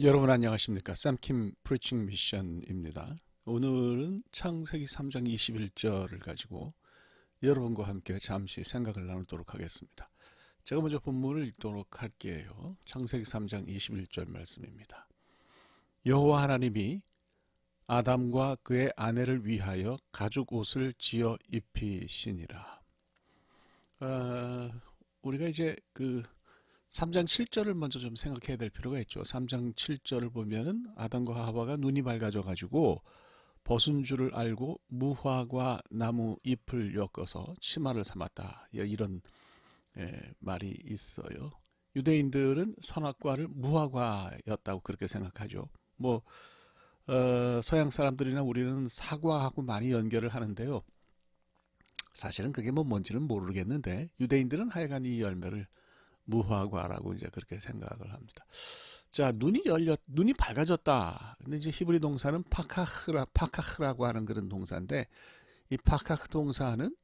여러분 안녕하십니까? 쌈킴 프리칭 미션입니다. 오늘은 창세기 3장 21절을 가지고 여러분과 함께 잠시 생각을 나누도록 하겠습니다. 제가 먼저 본문을 읽도록 할게요. 창세기 3장 21절 말씀입니다. 여호와 하나님이 아담과 그의 아내를 위하여 가죽 옷을 지어 입히시니라. 우리가 이제 3장 7절을 먼저 좀 생각해야 될 필요가 있죠. 3장 7절을 보면은 아담과 하와가 눈이 밝아져 가지고 벗은 줄을 알고 무화과 나무 잎을 엮어서 치마를 삼았다. 이런 말이 있어요. 유대인들은 선악과를 무화과였다고 그렇게 생각하죠. 서양 사람들이나 우리는 사과하고 많이 연결을 하는데요. 사실은 그게 뭔지는 모르겠는데 유대인들은 하여간 이 열매를 무화과라고 이제 그렇게 생각을 합니다. 자, 눈이 밝아졌다. 근데 이제 히브리 동사는 파카흐라고 하는 그런 동사인데 이 파카흐 동사는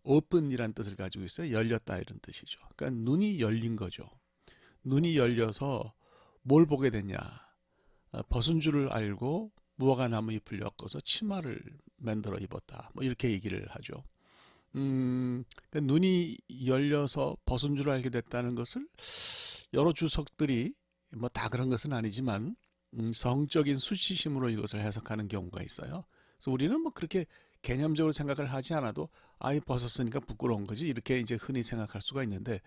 open이란 뜻을 가지고 있어요. 열렸다 이런 뜻이죠. 그러니까 눈이 열린 거죠. 눈이 열려서 뭘 보게 됐냐? 벗은 줄을 알고 무화과 나무 잎을 엮어서 치마를 만들어 입었다. 이렇게 얘기를 하죠. 그러니까 눈이 열려서 벗은 줄 알게 됐다는 것을 여러 주석들이 다 그런 것은 아니지만 성적인 수치심으로 이것을 해석하는 경우가 있어요. 그래서 우리는 그렇게 개념적으로 생각을 하지 않아도 아이 벗었으니까 부끄러운 거지 이렇게 이제 흔히 생각할 수가 있는데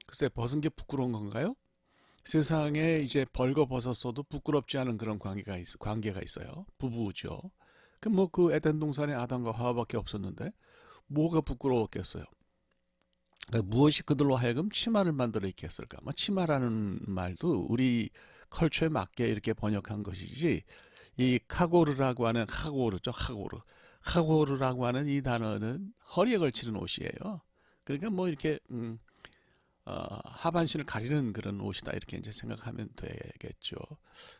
글쎄 벗은 게 부끄러운 건가요? 세상에 이제 벌거벗었어도 부끄럽지 않은 그런 관계가 있어요. 부부죠. 그 에덴 동산에 아담과 하와밖에 없었는데 뭐가 부끄러웠겠어요? 무엇이 그들로 하여금 치마를 만들어 입게 했을까? 치마라는 말도 우리 컬처에 맞게 이렇게 번역한 것이지 이 카고르라고 하는 카고르라고 하는 이 단어는 허리에 걸치는 옷이에요. 그러니까 이렇게 하반신을 가리는 그런 옷이다 이렇게 이제 생각하면 되겠죠.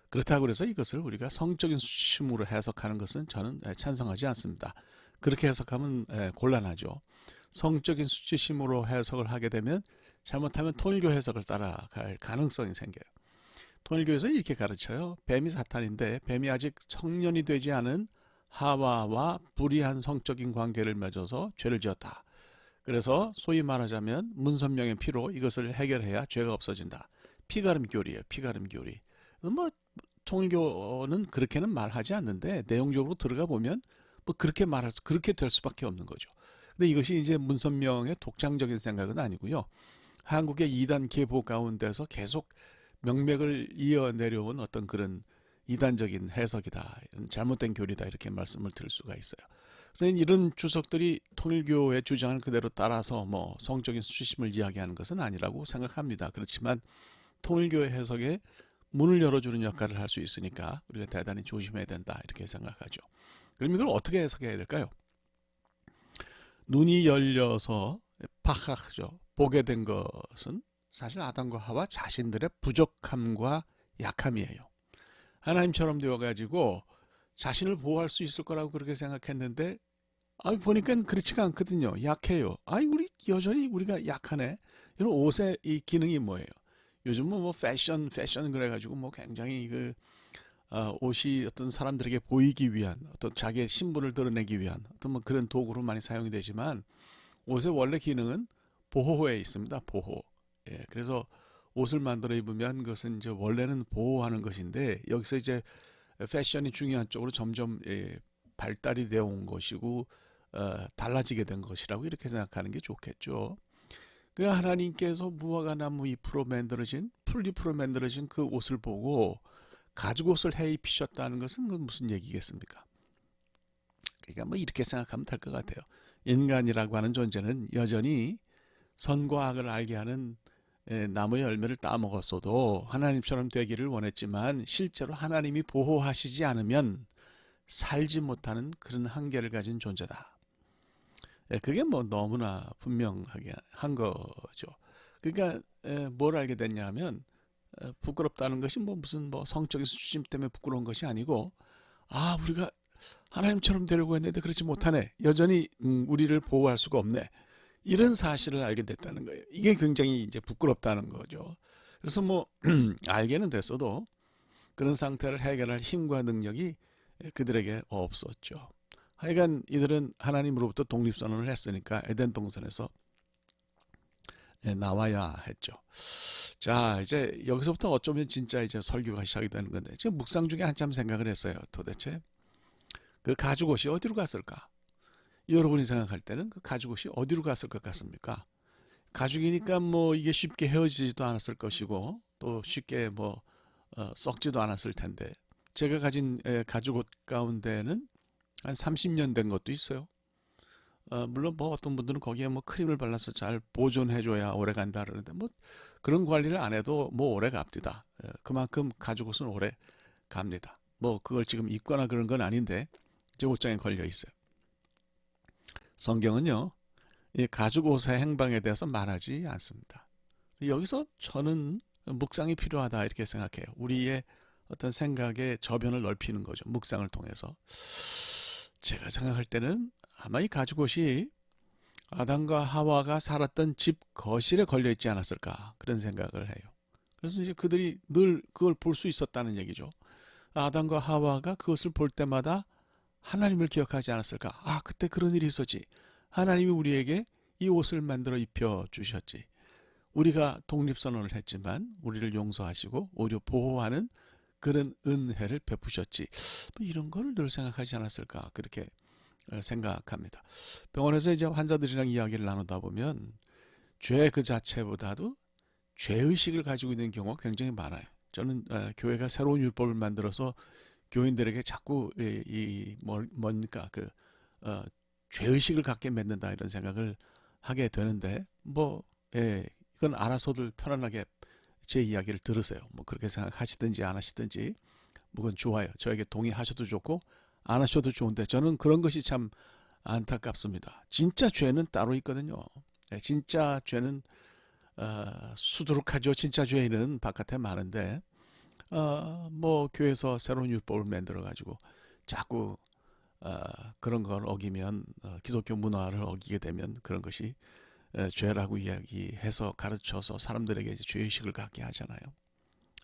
그렇다고 해서 이것을 우리가 성적인 수치심으로 해석하는 것은 저는 찬성하지 않습니다. 그렇게 해석하면 곤란하죠. 성적인 수치심으로 해석을 하게 되면 잘못하면 통일교 해석을 따라갈 가능성이 생겨요. 통일교에서 이렇게 가르쳐요. 뱀이 사탄인데 뱀이 아직 청년이 되지 않은 하와와 불의한 성적인 관계를 맺어서 죄를 지었다. 그래서 소위 말하자면 문선명의 피로 이것을 해결해야 죄가 없어진다. 피가름교리예요. 피가름교리. 통일교는 그렇게는 말하지 않는데 내용적으로 들어가 보면 그렇게 될 수밖에 없는 거죠. 근데 이것이 이제 문선명의 독창적인 생각은 아니고요. 한국의 이단 계보 가운데서 계속 명맥을 이어 내려온 어떤 그런 이단적인 해석이다. 이런 잘못된 교리다. 이렇게 말씀을 드릴 수가 있어요. 그래서 이런 주석들이 통일교의 주장을 그대로 따라서 성적인 수치심을 이야기하는 것은 아니라고 생각합니다. 그렇지만 통일교의 해석에 문을 열어주는 역할을 할 수 있으니까 우리가 대단히 조심해야 된다. 이렇게 생각하죠. 그럼 이걸 어떻게 해석해야 될까요? 눈이 열려서 파카죠. 보게 된 것은 사실 아담과 하와 자신들의 부족함과 약함이에요. 하나님처럼 되어가지고 자신을 보호할 수 있을 거라고 그렇게 생각했는데 보니까 그렇지가 않거든요. 약해요. 우리 여전히 우리가 약하네. 이런 옷의 이 기능이 뭐예요? 요즘은 패션 그래가지고 굉장히 옷이 어떤 사람들에게 보이기 위한 어떤 자기의 신분을 드러내기 위한 어떤 그런 도구로 많이 사용이 되지만 옷의 원래 기능은 보호에 있습니다. 보호. 예, 그래서 옷을 만들어 입으면 그것은 이제 원래는 보호하는 것인데 여기서 이제 패션이 중요한 쪽으로 점점 발달이 되어 온 것이고 달라지게 된 것이라고 이렇게 생각하는 게 좋겠죠. 그 하나님께서 무화과 나무 잎으로 만들어진 풀잎으로 만들어진 그 옷을 보고 가죽옷을 해 입히셨다는 것은 무슨 얘기겠습니까? 그러니까 이렇게 생각하면 될 것 같아요. 인간이라고 하는 존재는 여전히 선과 악을 알게 하는 나무의 열매를 따먹었어도 하나님처럼 되기를 원했지만 실제로 하나님이 보호하시지 않으면 살지 못하는 그런 한계를 가진 존재다. 그게 너무나 분명하게 한 거죠. 그러니까 뭘 알게 됐냐 하면 부끄럽다는 것이 무슨 성적인 수치심 때문에 부끄러운 것이 아니고 우리가 하나님처럼 되려고 했는데 그렇지 못하네. 여전히 우리를 보호할 수가 없네. 이런 사실을 알게 됐다는 거예요. 이게 굉장히 이제 부끄럽다는 거죠. 그래서 알게는 됐어도 그런 상태를 해결할 힘과 능력이 그들에게 없었죠. 하여간 이들은 하나님으로부터 독립선언을 했으니까 에덴 동산에서 나와야 했죠. 자, 이제 여기서부터 어쩌면 진짜 이제 설교가 시작이 되는 건데, 지금 묵상 중에 한참 생각을 했어요. 도대체 그 가죽옷이 어디로 갔을까? 여러분이 생각할 때는 그 가죽옷이 어디로 갔을 것 같습니까? 가죽이니까 뭐 이게 쉽게 헤어지지도 않았을 것이고 또 쉽게 뭐 썩지도 않았을 텐데, 제가 가진 가죽옷 가운데는 한 30년 된 것도 있어요. 물론 뭐 어떤 분들은 거기에 뭐 크림을 발라서 잘 보존해줘야 오래 간다 그러는데, 뭐 그런 관리를 안 해도 뭐 오래 갑니다. 그만큼 가죽옷은 오래 갑니다. 뭐 그걸 지금 입거나 그런 건 아닌데 제 옷장에 걸려 있어요. 성경은요, 이 가죽옷의 행방에 대해서 말하지 않습니다. 여기서 저는 묵상이 필요하다 이렇게 생각해요. 우리의 어떤 생각의 저변을 넓히는 거죠. 묵상을 통해서. 제가 생각할 때는 아마 이 가죽옷이 아담과 하와가 살았던 집 거실에 걸려 있지 않았을까, 그런 생각을 해요. 그래서 이제 그들이 늘 그걸 볼 수 있었다는 얘기죠. 아담과 하와가 그것을 볼 때마다 하나님을 기억하지 않았을까? 아, 그때 그런 일이 있었지. 하나님이 우리에게 이 옷을 만들어 입혀 주셨지. 우리가 독립선언을 했지만 우리를 용서하시고 오히려 보호하는 그런 은혜를 베푸셨지. 뭐 이런 거를 늘 생각하지 않았을까, 그렇게 생각합니다. 병원에서 이제 환자들이랑 이야기를 나누다 보면 죄 그 자체보다도 죄의식을 가지고 있는 경우가 굉장히 많아요. 저는 교회가 새로운 율법을 만들어서 교인들에게 자꾸 뭡니까 그 죄의식을 갖게 만든다 이런 생각을 하게 되는데, 뭐 이건 알아서들 편안하게 제 이야기를 들으세요. 뭐 그렇게 생각하시든지 안 하시든지 뭐 그건 좋아요. 저에게 동의하셔도 좋고 안 하셔도 좋은데, 저는 그런 것이 참 안타깝습니다. 진짜 죄는 따로 있거든요. 진짜 죄는 수두룩하죠. 진짜 죄인은 바깥에 많은데 뭐 교회에서 새로운 율법을 만들어 가지고 자꾸 그런 걸 어기면 기독교 문화를 어기게 되면 그런 것이 죄라고 이야기해서 가르쳐서 사람들에게 이제 죄의식을 갖게 하잖아요.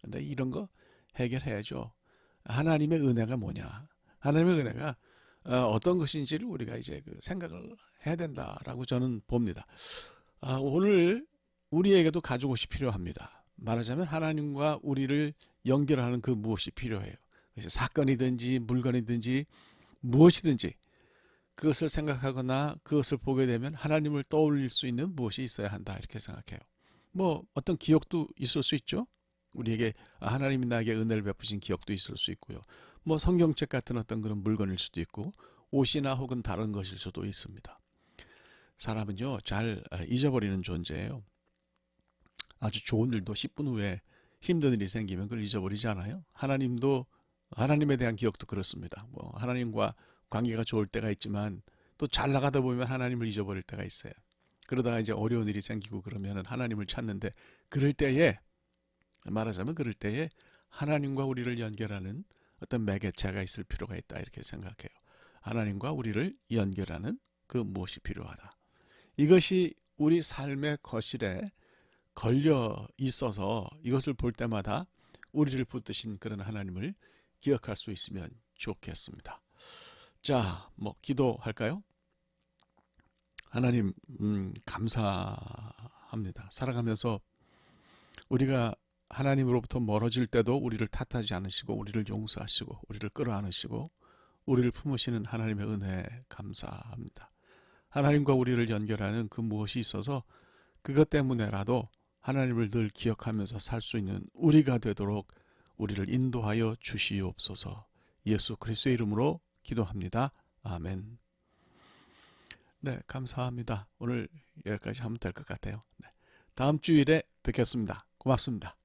근데 이런 거 해결해야죠. 하나님의 은혜가 뭐냐? 하나님의 은혜가 어떤 것인지를 우리가 이제 그 생각을 해야 된다라고 저는 봅니다. 오늘 우리에게도 가죽옷이 필요합니다. 말하자면 하나님과 우리를 연결하는 그 무엇이 필요해요. 그래서 사건이든지 물건이든지 무엇이든지 그것을 생각하거나 그것을 보게 되면 하나님을 떠올릴 수 있는 무엇이 있어야 한다 이렇게 생각해요. 뭐 어떤 기억도 있을 수 있죠. 우리에게 하나님이 나에게 은혜를 베푸신 기억도 있을 수 있고요. 뭐 성경책 같은 어떤 그런 물건일 수도 있고 옷이나 혹은 다른 것일 수도 있습니다. 사람은요 잘 잊어버리는 존재예요. 아주 좋은 일도 10분 후에 힘든 일이 생기면 그걸 잊어버리지 않아요. 하나님도, 하나님에 대한 기억도 그렇습니다. 뭐 하나님과 관계가 좋을 때가 있지만 또 잘 나가다 보면 하나님을 잊어버릴 때가 있어요. 그러다가 이제 어려운 일이 생기고 그러면 하나님을 찾는데, 그럴 때에 말하자면 그럴 때에 하나님과 우리를 연결하는 어떤 매개체가 있을 필요가 있다 이렇게 생각해요. 하나님과 우리를 연결하는 그 무엇이 필요하다. 이것이 우리 삶의 거실에 걸려 있어서 이것을 볼 때마다 우리를 붙드신 그런 하나님을 기억할 수 있으면 좋겠습니다. 자, 뭐 기도할까요? 하나님, 감사합니다. 살아가면서 우리가 하나님으로부터 멀어질 때도 우리를 탓하지 않으시고 우리를 용서하시고 우리를 끌어안으시고 우리를 품으시는 하나님의 은혜 감사합니다. 하나님과 우리를 연결하는 그 무엇이 있어서 그것 때문에라도 하나님을 늘 기억하면서 살 수 있는 우리가 되도록 우리를 인도하여 주시옵소서. 예수 그리스도의 이름으로 기도합니다. 아멘. 네, 감사합니다. 오늘 여기까지 하면 될 것 같아요. 네, 다음 주일에 뵙겠습니다. 고맙습니다.